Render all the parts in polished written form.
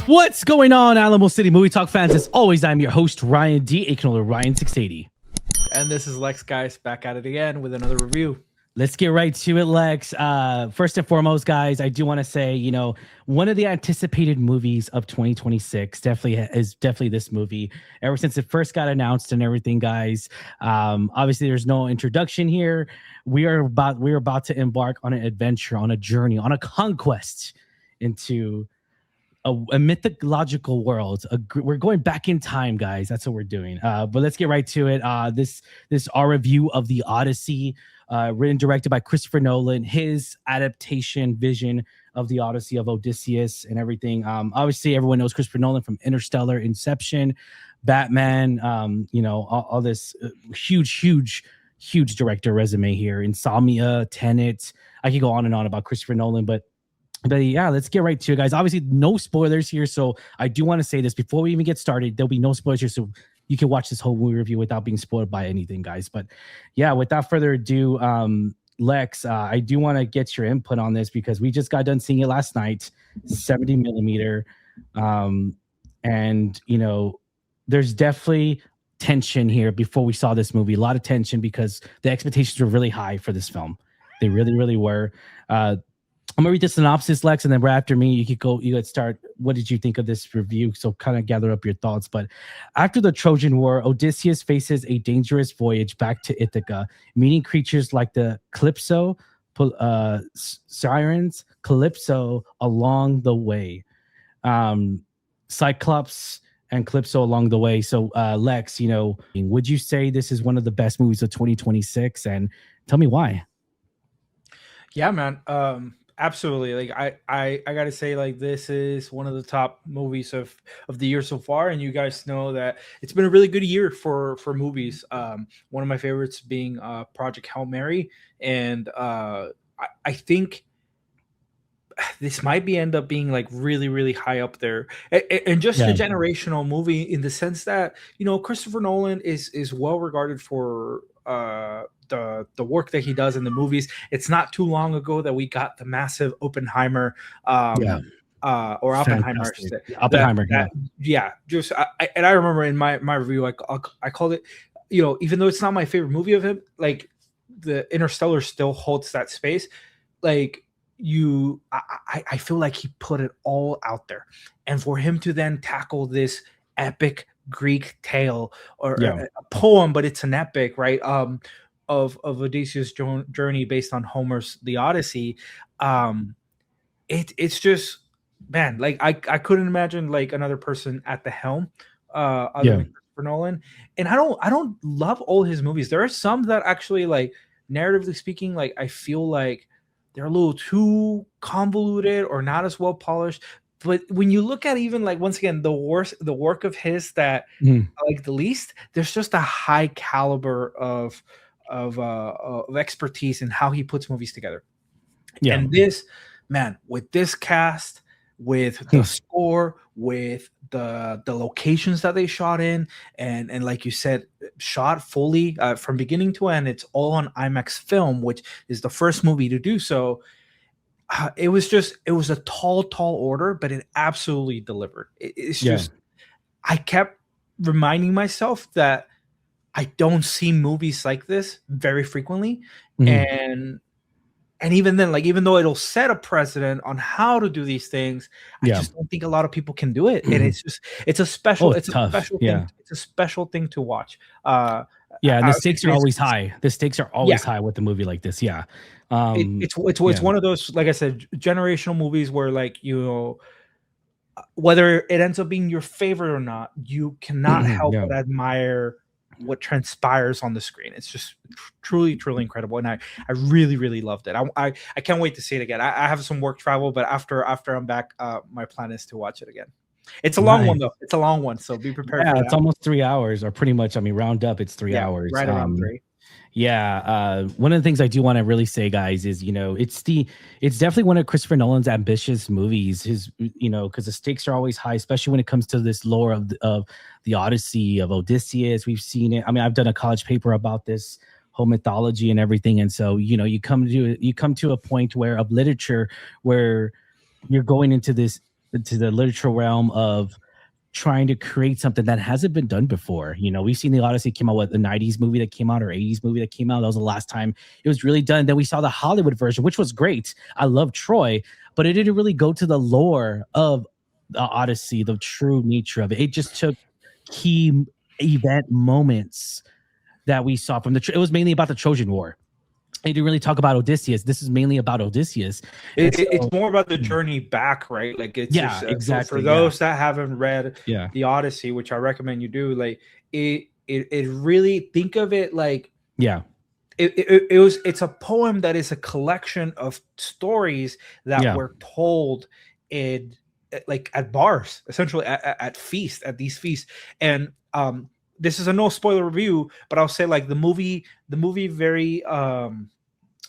What's going on, Alamo City Movie Talk fans? As always, I'm your host, Ryan D, aka Ryan680. And this is Lex, guys, back at it again with another review. Let's get right to it, Lex. First and foremost, guys, I do want to say, one of the anticipated movies of 2026 definitely this movie. Ever since it first got announced and everything, guys. Obviously, there's no introduction here. We're about to embark on an adventure, on a journey, on a conquest into a mythological world. We're going back in time, guys. That's what we're doing. But let's get right to it. This our review of the Odyssey, written and directed by Christopher Nolan. His adaptation vision of the Odyssey of Odysseus and everything. Obviously, everyone knows Christopher Nolan from Interstellar, Inception, Batman. All this huge director resume here. Insomnia, Tenet. I could go on and on about Christopher Nolan, but yeah, let's get right to it, guys. Obviously, no spoilers here. So I do want to say this before we even get started. There'll be no spoilers here. So you can watch this whole movie review without being spoiled by anything, guys. But yeah, without further ado, Lex, I do want to get your input on this because we just got done seeing it last night, 70 millimeter. And, there's definitely tension here before we saw this movie. A lot of tension because the expectations were really high for this film. They really, really were. I'm gonna read the synopsis, Lex, and then right after me, you could start. What did you think of this review? So kind of gather up your thoughts. But after the Trojan War, Odysseus faces a dangerous voyage back to Ithaca, meeting creatures like the Sirens, Calypso along the way, Cyclops and Calypso along the way. So Lex, would you say this is one of the best movies of 2026? And tell me why. Yeah, man. Absolutely. Like I gotta say, like, this is one of the top movies of the year so far, and you guys know that it's been a really good year for movies. One of my favorites being Project Hail Mary, and I think this might end up being like really, really high up there, and just a generational movie in the sense that Christopher Nolan is well regarded for the work that he does in the movies. It's not too long ago that we got the massive Oppenheimer, or Oppenheimer. Oppenheimer, I remember in my review, I called it, even though it's not my favorite movie of him, like the Interstellar still holds that space. Like I feel like he put it all out there, and for him to then tackle this epic Greek tale or a poem, but it's an epic, right? Of Odysseus' journey based on Homer's The Odyssey. It's just, man, like I couldn't imagine like another person at the helm other than Christopher Nolan. And I don't love all his movies. There are some that actually, like, narratively speaking, like I feel like they're a little too convoluted or not as well polished. But when you look at even, like, once again, the work of his that I like the least, there's just a high caliber of expertise in how he puts movies together. And this, man, with this cast, with the score, with the locations that they shot in, and like you said, shot fully from beginning to end. It's all on IMAX film, which is the first movie to do so. It was a tall order, but it absolutely delivered. It's just, I kept reminding myself that I don't see movies like this very frequently. And even then, like, even though it'll set a precedent on how to do these things, I just don't think a lot of people can do it. And it's a special thing. It's a special thing to watch. And the stakes are always high. The stakes are always high with a movie like this. It's one of those, like I said, generational movies where, like, whether it ends up being your favorite or not, you cannot help but admire what transpires on the screen. It's just truly incredible, and I really, really loved it. I can't wait to see it again. I have some work travel, but after I'm back, my plan is to watch it again. It's a long one, though. It's a long one, so be prepared for that. It's almost 3 hours, or pretty much. I mean, round up, it's 3 hours. Right around 3. One of the things I do want to really say, guys, is it's definitely one of Christopher Nolan's ambitious movies. His because the stakes are always high, especially when it comes to this lore of the Odyssey of Odysseus. We've seen it. I mean, I've done a college paper about this whole mythology and everything, and so you come to a point of literature where you're going into this the literature realm of trying to create something that hasn't been done before. You know, we've seen the Odyssey came out with the 90s movie that came out or 80s movie that came out. That was the last time it was really done. Then we saw the Hollywood version, which was great. I love Troy, but it didn't really go to the lore of the Odyssey, the true nature of it. It just took key event moments that we saw from it was mainly about the Trojan War. They didn't really talk about Odysseus. This is mainly about Odysseus. It's more about the journey back, right? Like it's just, exactly. For those that haven't read the Odyssey, which I recommend you do, like it really, think of it like it's a poem that is a collection of stories that were told in like at bars, essentially at these feasts. And this is a no spoiler review, but I'll say like the movie very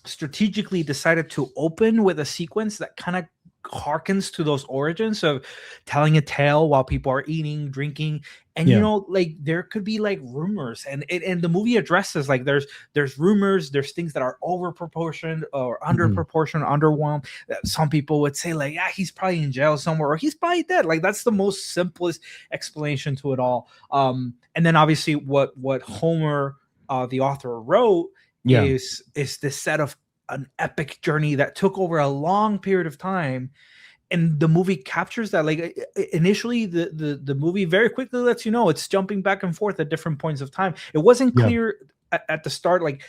strategically decided to open with a sequence that kind of harkens to those origins of telling a tale while people are eating, drinking, and you know, like there could be like rumors, and the movie addresses like there's rumors, there's things that are over proportioned or under proportion, underwhelmed. Some people would say like, yeah, he's probably in jail somewhere, or he's probably dead. Like that's the most simplest explanation to it all. And then obviously what Homer, the author, wrote is the set of an epic journey that took over a long period of time, and the movie captures that. Like initially the movie very quickly lets you know it's jumping back and forth at different points of time. It wasn't clear at the start like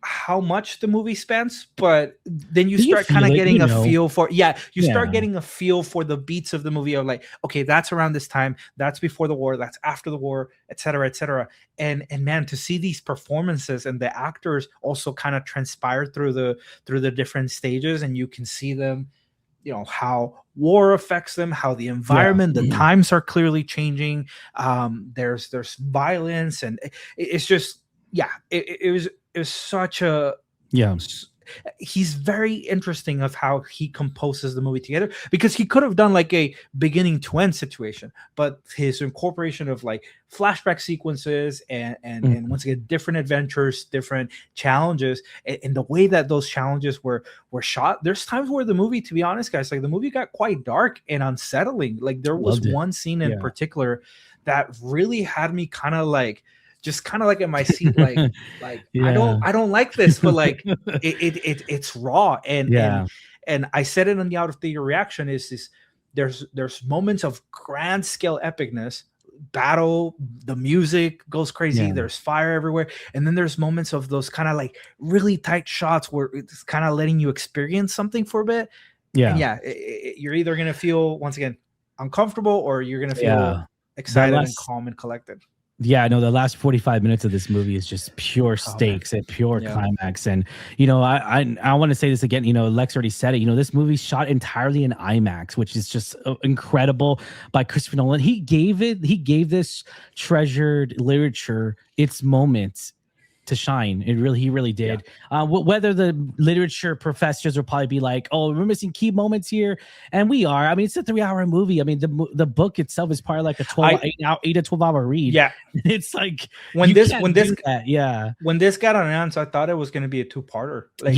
how much the movie spends, but then you start kind of getting a feel for start getting a feel for the beats of the movie of like, okay, that's around this time, that's before the war, that's after the war, etc., etc. And man, to see these performances and the actors also kind of transpire through the different stages, and you can see them, you know, how war affects them, how the environment, the times are clearly changing. There's violence, and it's just it was such a he's very interesting of how he composes the movie together, because he could have done like a beginning to end situation, but his incorporation of like flashback sequences and once again different adventures, different challenges, and the way that those challenges were shot. There's times where the movie, to be honest guys, like the movie got quite dark and unsettling. Like there was one scene in particular that really had me kind of like in my seat, like I don't like this, but like it's raw, and I said it in the out of theater reaction is there's moments of grand scale epicness, battle, the music goes crazy, there's fire everywhere, and then there's moments of those kind of like really tight shots where it's kind of letting you experience something for a bit. You're either gonna feel once again uncomfortable, or you're gonna feel excited and calm and collected. Yeah, no, the last 45 minutes of this movie is just pure stakes and pure climax. And, you know, I want to say this again, you know, Lex already said it, you know, this movie shot entirely in IMAX, which is just incredible by Christopher Nolan. He gave this treasured literature its moments to shine. He really did. Whether the literature professors will probably be like, oh, we're missing key moments here, and we are. I mean, it's a 3-hour movie. I mean, the book itself is probably like a 8 to 12 hour read. It's like when this got announced, I thought it was going to be a 2-parter. Like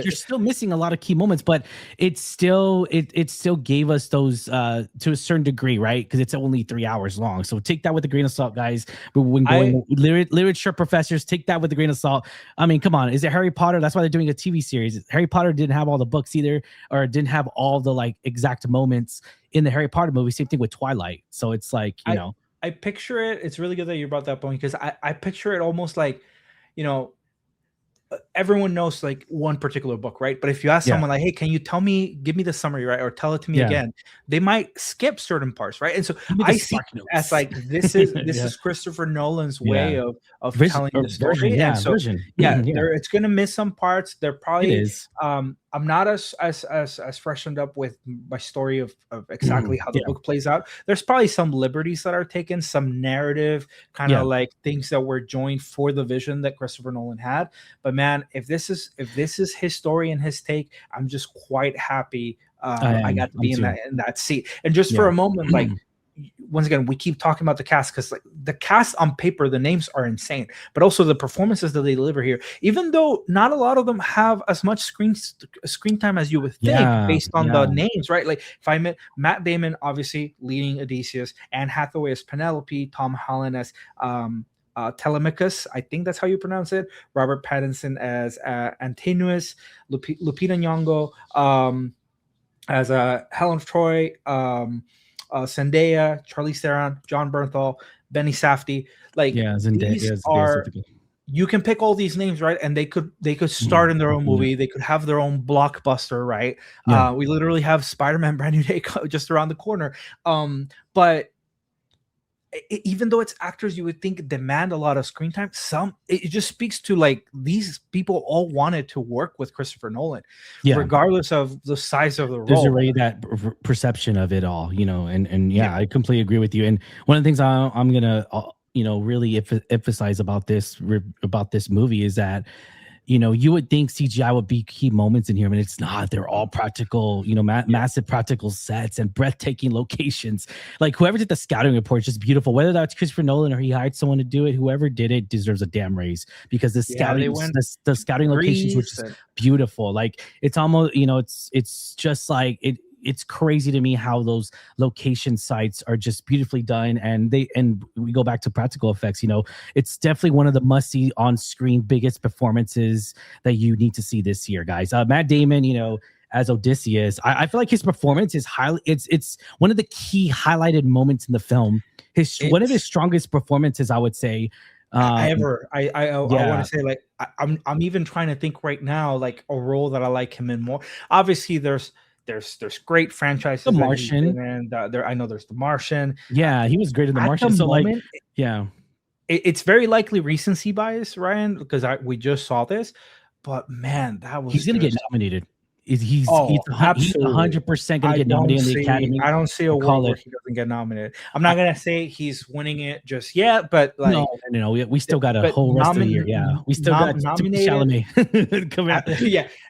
you're still missing a lot of key moments, but it still gave us those to a certain degree, right? Because it's only 3 hours long. So take that with a grain of salt, guys. But when going literature professors, take that with a grain of salt. I mean, come on, is it Harry Potter? That's why they're doing a TV series. Harry Potter didn't have all the books either, or didn't have all the like exact moments in the Harry Potter movie. Same thing with Twilight. So it's like, you know, I picture it. It's really good that you brought that point, because I picture it almost like, you know, everyone knows like one particular book, right? But if you ask someone like, hey, can you give me the summary, right? Or tell it to me again, they might skip certain parts, right? And so I see it as like this is Christopher Nolan's way of telling the story. It's gonna miss some parts. They're probably I'm not as freshened up with my story of exactly how the book plays out. There's probably some liberties that are taken, some narrative kind of like things that were joined for the vision that Christopher Nolan had. But man, if this is his story and his take, I'm just quite happy I got to be in that seat. And just for a moment, like once again, we keep talking about the cast because like the cast on paper, the names are insane, but also the performances that they deliver here, even though not a lot of them have as much screen time as you would think based on the names, right? Like if I met Matt Damon, obviously leading Odysseus, Anne Hathaway as Penelope, Tom Holland as Telemachus, I think that's how you pronounce it, Robert Pattinson as Antinous, Lupita Nyong'o as Helen of Troy, Zendaya, Charlize Theron, John Bernthal, Benny Safdie. Like these are, you can pick all these names, right? And they could start in their own movie. They could have their own blockbuster, right? We literally have Spider-Man Brand New Day just around the corner. But even though it's actors you would think demand a lot of screen time, it just speaks to like these people all wanted to work with Christopher Nolan, regardless of the size of the role. There's already that perception of it all, you know, and I completely agree with you. And one of the things I'm gonna really emphasize about this movie is that, you know, you would think CGI would be key moments in here, but it's not. They're all practical, you know, massive practical sets and breathtaking locations. Like whoever did the scouting report is just beautiful. Whether that's Christopher Nolan or he hired someone to do it, whoever did it deserves a damn raise because the scouting, the scouting locations were just beautiful. Like it's almost, you know, it's just like it's crazy to me how those location sites are just beautifully done, and we go back to practical effects. You know, it's definitely one of the must-see on-screen biggest performances that you need to see this year, guys. Matt Damon, you know, as Odysseus, I feel like his performance is highly. It's one of the key highlighted moments in the film. One of his strongest performances, I would say. I want to say, like, I'm even trying to think right now, like a role that I like him in more. Obviously, there's great franchises. The Martian, and I know there's The Martian. Yeah, he was great in The Martian. So moment, it's very likely recency bias, Ryan, because we just saw this. But man, he's gonna get nominated. He's 100% gonna get nominated in the Academy. I don't see a world where he doesn't get nominated. I'm not gonna say he's winning it just yet, but like no, we still got a whole rest of the year. Yeah, we still got nominated.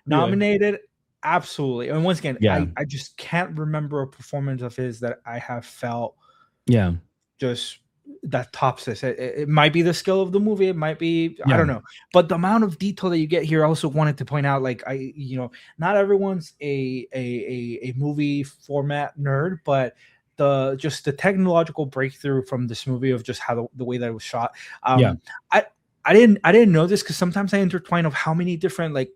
Nominated. Absolutely. And once again, I just can't remember a performance of his that I have felt just that tops this. It might be the skill of the movie, it might be I don't know, but the amount of detail that you get here. I also wanted to point out, like, not everyone's a movie format nerd, but the technological breakthrough from this movie of just how the way that it was shot. I didn't know this because sometimes I intertwine of how many different like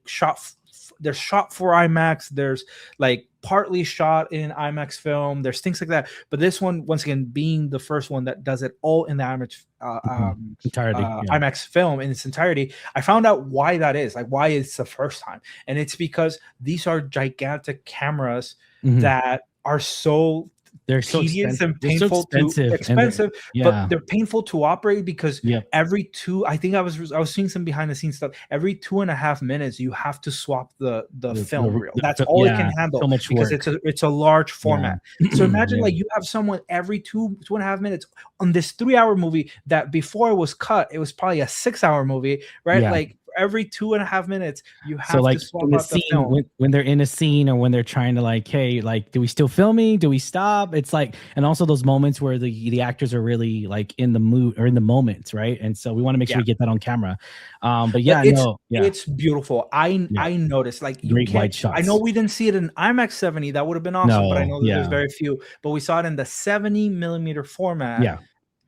there's shot for IMAX, there's like partly shot in IMAX film, there's things like that. But this one, once again, being the first one that does it all in the IMAX IMAX film in its entirety, I found out why that is, like why it's the first time. And it's because these are gigantic cameras that are so they're so tedious and painful, expensive, but they're painful to operate because every I think I was seeing some behind the scenes stuff. Every 2.5 minutes, you have to swap the film reel. That's all it can handle so much because it's a large format. So imagine like you have someone every 2.5 minutes on this 3-hour movie that before it was cut, it was probably a 6-hour movie, right? Like every 2.5 minutes you have to swap out the film. When they're in a scene or when they're trying to like, hey, like, do we still filming? Do we stop? It's like, and also those moments where the actors are really like in the mood or in the moment, right? And so we want to make sure we get that on camera. But it's beautiful. I noticed like great wide shots. I know we didn't see it in IMAX 70. That would have been awesome, but I know there's very few. But we saw it in the 70mm format. Yeah.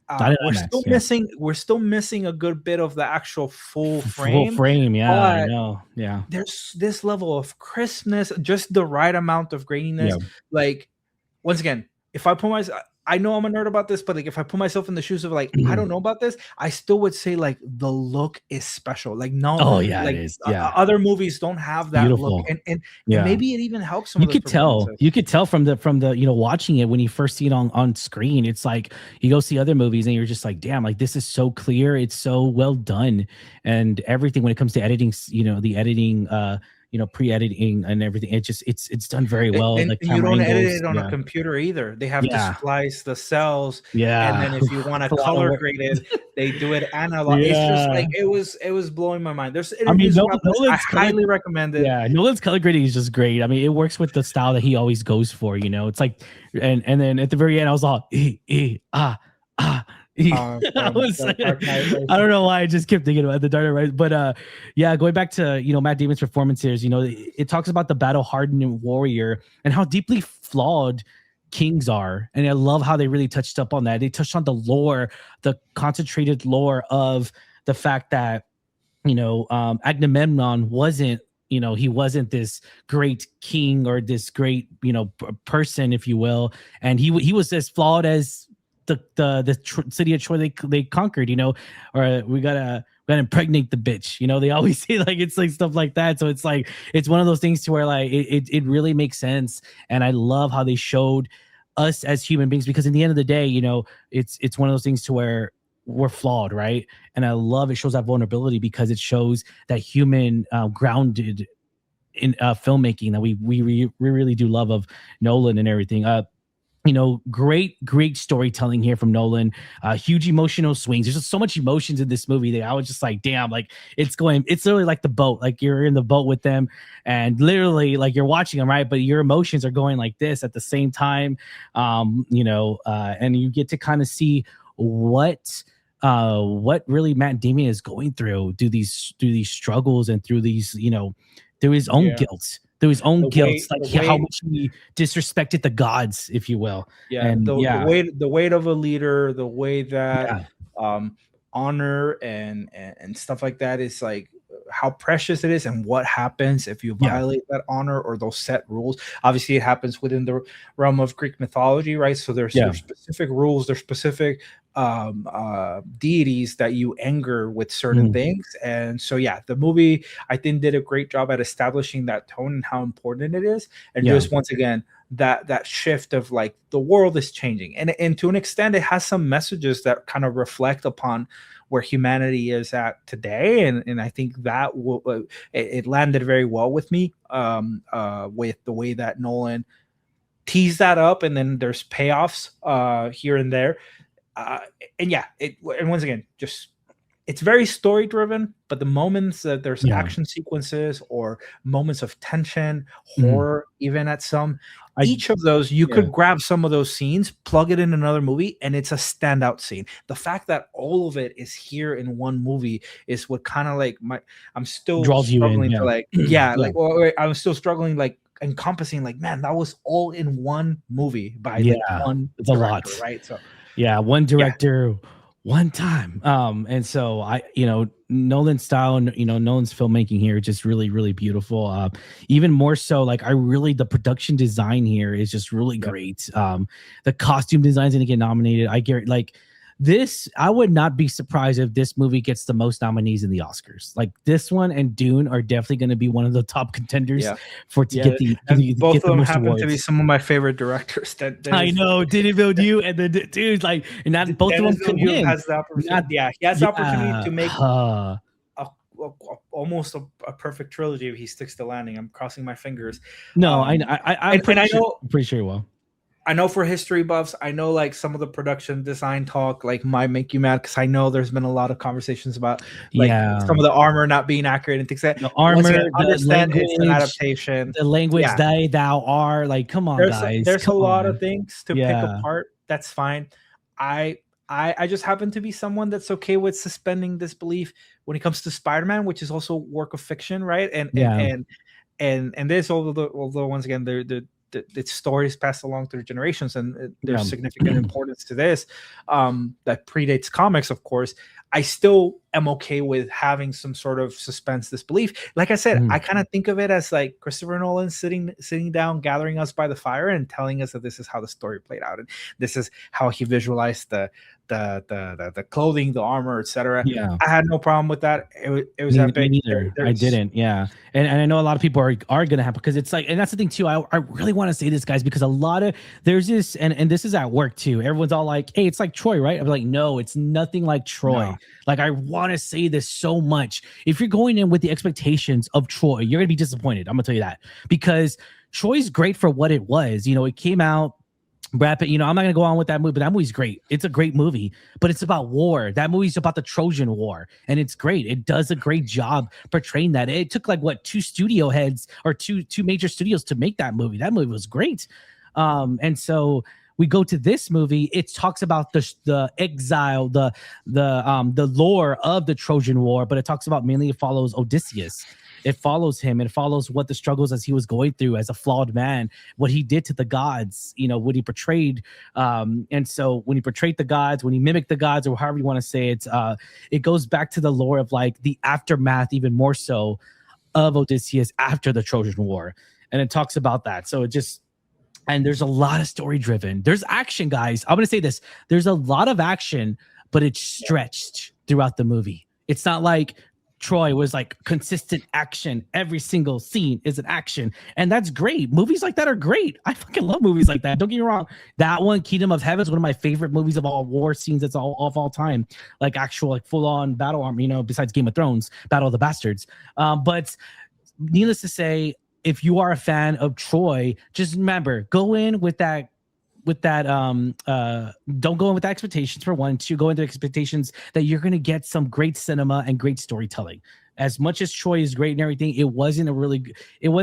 We're still missing a good bit of the actual full frame. I know. Yeah. There's this level of crispness, just the right amount of graininess. Like, once again, if I put myself, I know I'm a nerd about this, but like if I put myself in the shoes of like, I don't know about this, I still would say like the look is special. Like it is. Other movies don't have that look, and maybe it even helps. You could tell from the watching it when you first see it on screen. It's like you go see other movies and you're just like, damn, like this is so clear, it's so well done, and everything when it comes to editing. The editing. pre-editing and everything. It's done very well. And Like you camera don't edit angles. it on a Yeah. computer either. They have to Yeah. splice the cells, and Yeah. then if you want to It's a lot of color work. grade it, they do it analog. It's just Yeah. like it was blowing my mind. There's I mean, interviews about this. I Nolan's color, highly recommend it. yeah, Nolan's color grading is just great. I mean, it works with the style that he always goes for. It's like, and then at the very end, I was all ah. I was like, I don't know why I just kept thinking about the Dark Knight Rises, but yeah, going back to Matt Damon's performance here, it talks about the battle-hardened warrior and how deeply flawed kings are, and I love how they really touched up on that. They touched on the lore, the concentrated lore of the fact that Agamemnon wasn't, he wasn't this great king or this great person, if you will, and he was as flawed as the city of Troy they conquered, or we gotta impregnate the bitch. They always say like it's like stuff like that. So it's like it's one of those things to where like it really makes sense, and I love how they showed us as human beings, because in the end of the day, it's one of those things to where we're flawed, right? And I love it shows that vulnerability, because it shows that human grounded in filmmaking that we really do love of Nolan and everything. Great storytelling here from Nolan. Huge emotional swings. There's just so much emotions in this movie that I was just like, damn, like it's literally like the boat, like you're in the boat with them, and literally like you're watching them, right? But your emotions are going like this at the same time, and you get to kind of see what really Matt Damon is going through these struggles, and through these, through his own guilt. Through his own guilt, how much he disrespected the gods, if you will. Yeah, and the weight of a leader, the way that honor and stuff like that is like how precious it is, and what happens if you violate that honor or those set rules. Obviously, it happens within the realm of Greek mythology, right? So there's specific rules, there's specific deities that you anger with certain things. And so the movie, I think, did a great job at establishing that tone and how important it is, and just once again that shift of like the world is changing, and to an extent it has some messages that kind of reflect upon where humanity is at today, and I think that it landed very well with me, with the way that Nolan teased that up, and then there's payoffs here and there. And once again, just it's very story driven, but the moments that there's action sequences or moments of tension, horror, even at each of those, you could grab some of those scenes, plug it in another movie, and it's a standout scene. The fact that all of it is here in one movie is what kind of like I'm still draws struggling you in, to like, I'm still struggling like encompassing like, man, that was all in one movie by like one it's director, a lot, right? So one director, one time. And so Nolan's style and Nolan's filmmaking here just really, really beautiful. Even more so, like the production design here is just really great. The costume design's gonna get nominated. I get like this. I would not be surprised if this movie gets the most nominees in the Oscars. Like this one and Dune are definitely going to be one of the top contenders get the both of them most happen awards. To be some of my favorite directors. I know, Denis Villeneuve, and the dude, like, and not both of them could win. Has the opportunity. He has the opportunity to make almost a perfect trilogy if he sticks to landing. I'm crossing my fingers. No, I'm pretty sure he will. I know for history buffs, I know like some of the production design talk like might make you mad, because I know there's been a lot of conversations about like some of the armor not being accurate and things like that. The armor, understand it's an adaptation. The language thou are, like, come on, guys. There's a lot of things to pick apart. That's fine. I just happen to be someone that's okay with suspending disbelief when it comes to Spider-Man, which is also work of fiction, right? And this, although once again the stories passed along through generations, and there's significant importance to this that predates comics, of course. I still am okay with having some sort of suspense disbelief. Like I said, I kind of think of it as like Christopher Nolan sitting down, gathering us by the fire, and telling us that this is how the story played out, and this is how he visualized the clothing, the armor, etc. I had no problem with that. It was epic. Me neither. I didn't. And I know a lot of people are gonna have, because it's like, and that's the thing too. I really want to say this, guys, because a lot of there's this, and this is at work too. Everyone's all like, hey, it's like Troy, right? I'm like, no, it's nothing like Troy. No. Like I want to say this so much. If you're going in with the expectations of Troy, you're going to be disappointed. I'm going to tell you that, because Troy's great for what it was. It came out. Brad Pitt, I'm not going to go on with that movie, but that movie's great. It's a great movie, but it's about war. That movie's about the Trojan War, and it's great. It does a great job portraying that. It took like two studio heads or two major studios to make that movie. That movie was great. And so we go to this movie. It talks about the exile, the lore of the Trojan War, but it talks about mainly it follows Odysseus. It follows him. It follows what the struggles as he was going through as a flawed man, what he did to the gods, what he portrayed. And so when he portrayed the gods, when he mimicked the gods, or however you want to say it, it goes back to the lore of like the aftermath, even more so, of Odysseus after the Trojan War. And it talks about that. So and there's a lot of story driven. There's action, guys. I'm going to say this. There's a lot of action, but it's stretched throughout the movie. It's not like Troy was like consistent action. Every single scene is an action. And that's great. Movies like that are great. I fucking love movies like that. Don't get me wrong. That one, Kingdom of Heaven, is one of my favorite movies of all war scenes. That's all time. Like actual, like full on battle arm, besides Game of Thrones, Battle of the Bastards. But needless to say, if you are a fan of Troy, just remember, go in with that don't go in with expectations for one. Two, go into expectations that you're going to get some great cinema and great storytelling. As much as Troy is great and everything, it was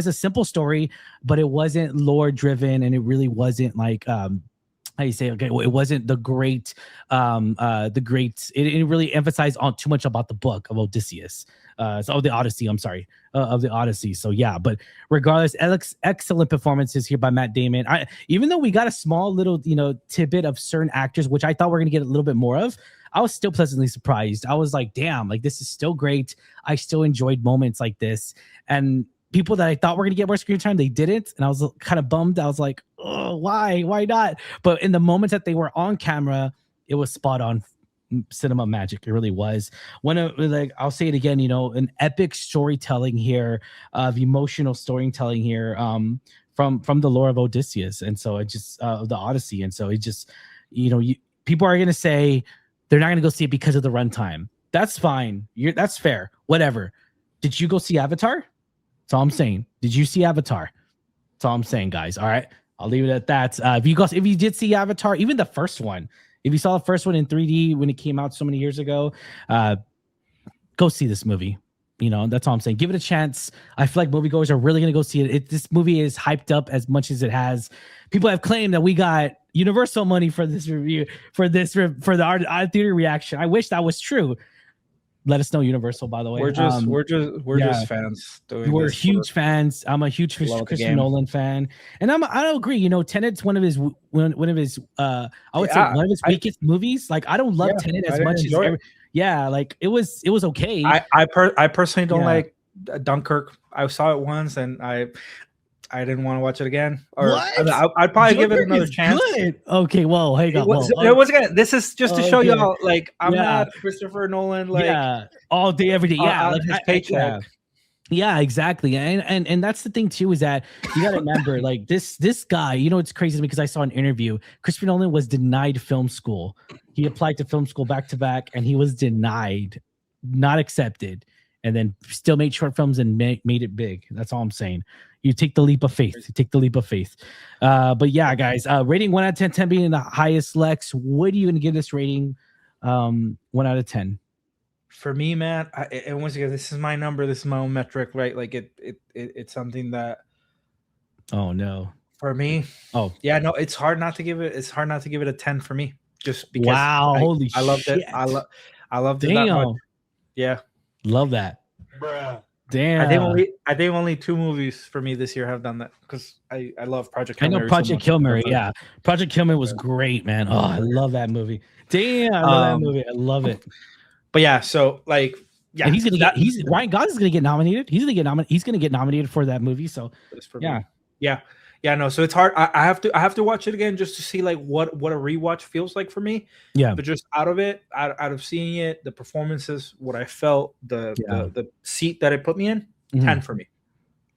a simple story, but it wasn't lore driven, and it really wasn't like how you say, okay, well, it wasn't the great it really emphasized on too much about the book of Odysseus. The Odyssey, I'm sorry, of the Odyssey. So yeah, but regardless, excellent performances here by Matt Damon. Even though we got a small little, tidbit of certain actors, which I thought we are going to get a little bit more of, I was still pleasantly surprised. I was like, damn, like this is still great. I still enjoyed moments like this. And people that I thought were going to get more screen time, they didn't. And I was kind of bummed. I was like, oh, why not? But in the moments that they were on camera, it was spot on cinema magic. It really was. I'll say it again, an epic storytelling here, of emotional storytelling here, from the lore of Odysseus. And so it just the Odyssey. And so it just, people are going to say they're not going to go see it because of the runtime. That's fine. That's fair. Whatever. Did you go see Avatar? That's all I'm saying. Did you see Avatar? That's all I'm saying, guys. All right. I'll leave it at that. If you did see Avatar, even the first one, if you saw the first one in 3D when it came out so many years ago, go see this movie. That's all I'm saying. Give it a chance. I feel like moviegoers are really going to go see it. This movie is hyped up as much as it has. People have claimed that we got Universal money for this review, for the art theater reaction. I wish that was true. Let us know, Universal, by the way. We're just fans. We're huge fans. I'm a huge Christopher Nolan fan, and I don't agree. Tenet's one of his one of his weakest movies. Like I don't love Tenet as much as like it was okay. I personally don't like Dunkirk. I saw it once and I didn't want to watch it again. Or I'd probably give it another chance. Good. Okay, well, hey, this is just to show y'all, like, I'm not Christopher Nolan, like all day, every day. Yeah, like his paycheck. Yeah, exactly. And that's the thing too, is that you gotta remember, like this guy, it's crazy because I saw an interview. Christopher Nolan was denied film school. He applied to film school back to back, and he was denied, not accepted, and then still made short films and made it big. That's all I'm saying. You take the leap of faith. But yeah, guys, rating 1 out of 10, 10 being the highest. Lex, what are you going to give this rating? 1 out of 10. For me, man, and once again, this is my number. This is my own metric, right? Like it's something that. Oh no. For me. Oh yeah, no, it's hard not to give it. It's hard not to give it a 10 for me, just because. Wow! Holy shit! I loved it. I loved it. Damn. That much. Yeah. Love that. Bruh. Damn. I think only 2 movies for me this year have done that, because I love Project Hail Mary. I know Project Hail Mary, yeah. Project Hail Mary was great, man. Oh, I love that movie. Damn, I love that movie. I love it. But yeah, so like, yeah, and Ryan Gosling's gonna get nominated. He's gonna get nominated for that movie. So yeah, no. So it's hard. I have to watch it again just to see like what a rewatch feels like for me. Yeah. But just out of seeing it, the performances, what I felt, the seat that it put me in, 10 for me.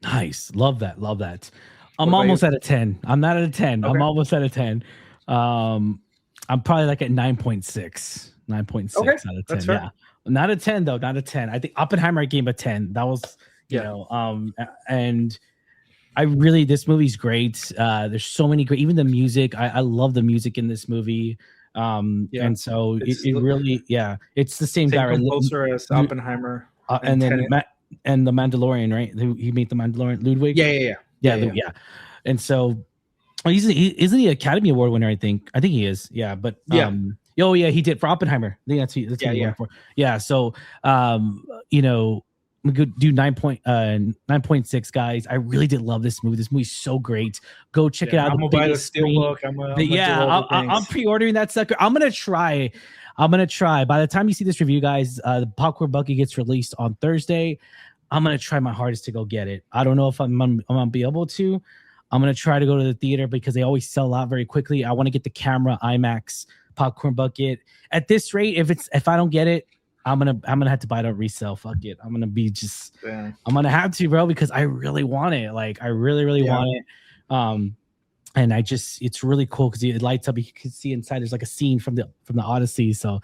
Nice. Love that. I'm almost at a 10. I'm not at a 10. Okay. I'm almost at a 10. I'm probably like at 9.6. 9.6 out of 10. Yeah. Not a 10 though, not a 10. I think Oppenheimer I gave him a 10. That was, you know, and I really, this movie's great. There's so many great, even the music. I love the music in this movie. And so it really, it's the same guy, composer as Oppenheimer, and then and the Mandalorian, right? He made the Mandalorian, Ludwig. Yeah. And so isn't he Academy Award winner? I think he is. Yeah, but he did for Oppenheimer. I think that's what he went for. Yeah. So you know, we could do 9.6, guys. I really did love this movie. This movie's so great. Go check it out. I'm gonna buy the steelbook. I'm pre-ordering that sucker. I'm gonna try. By the time you see this review, guys, the Popcorn Bucket gets released on Thursday. I'm gonna try my hardest to go get it. I don't know if I'm gonna be able to. I'm gonna try to go to the theater because they always sell out very quickly. I want to get the camera IMAX Popcorn Bucket. At this rate, if I don't get it, I'm gonna have to buy it on resale. Fuck it. I'm gonna have to, bro, because I really want it. Like I really want it. And it's really cool because it lights up. You can see inside. There's like a scene from the Odyssey. So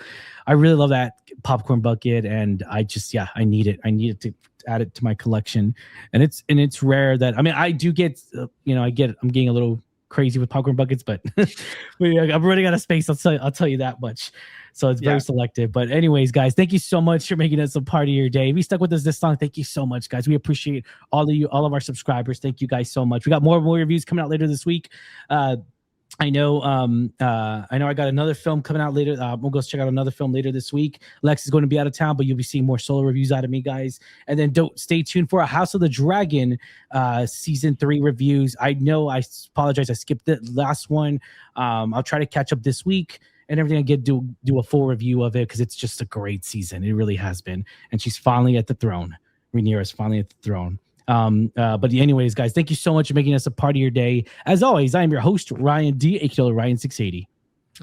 I really love that Popcorn Bucket, and I need it. I need it to add it to my collection. And it's rare that, I mean, I do get, I'm getting a little crazy with Popcorn Buckets, but I'm running out of space. I'll tell you that much. So it's very selective. But anyways, guys, thank you so much for making us a part of your day. If you stuck with us this long, thank you so much, guys. We appreciate all of our subscribers. Thank you guys so much. We got more reviews coming out later this week. I know I got another film coming out later. We'll go check out another film later this week. Lex is going to be out of town, but you'll be seeing more solo reviews out of me, guys. And then stay tuned for a House of the Dragon season 3 reviews. I know I apologize. I skipped the last one. I'll try to catch up this week and everything. I get do a full review of it because it's just a great season. It really has been. And she's finally at the throne. Rhaenyra's finally at the throne. But anyways, guys, thank you so much for making us a part of your day. As always, I am your host, Ryan D, aka Ryan680.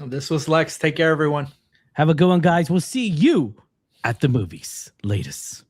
This was Lex. Take care, everyone. Have a good one, guys. We'll see you at the movies. Latest.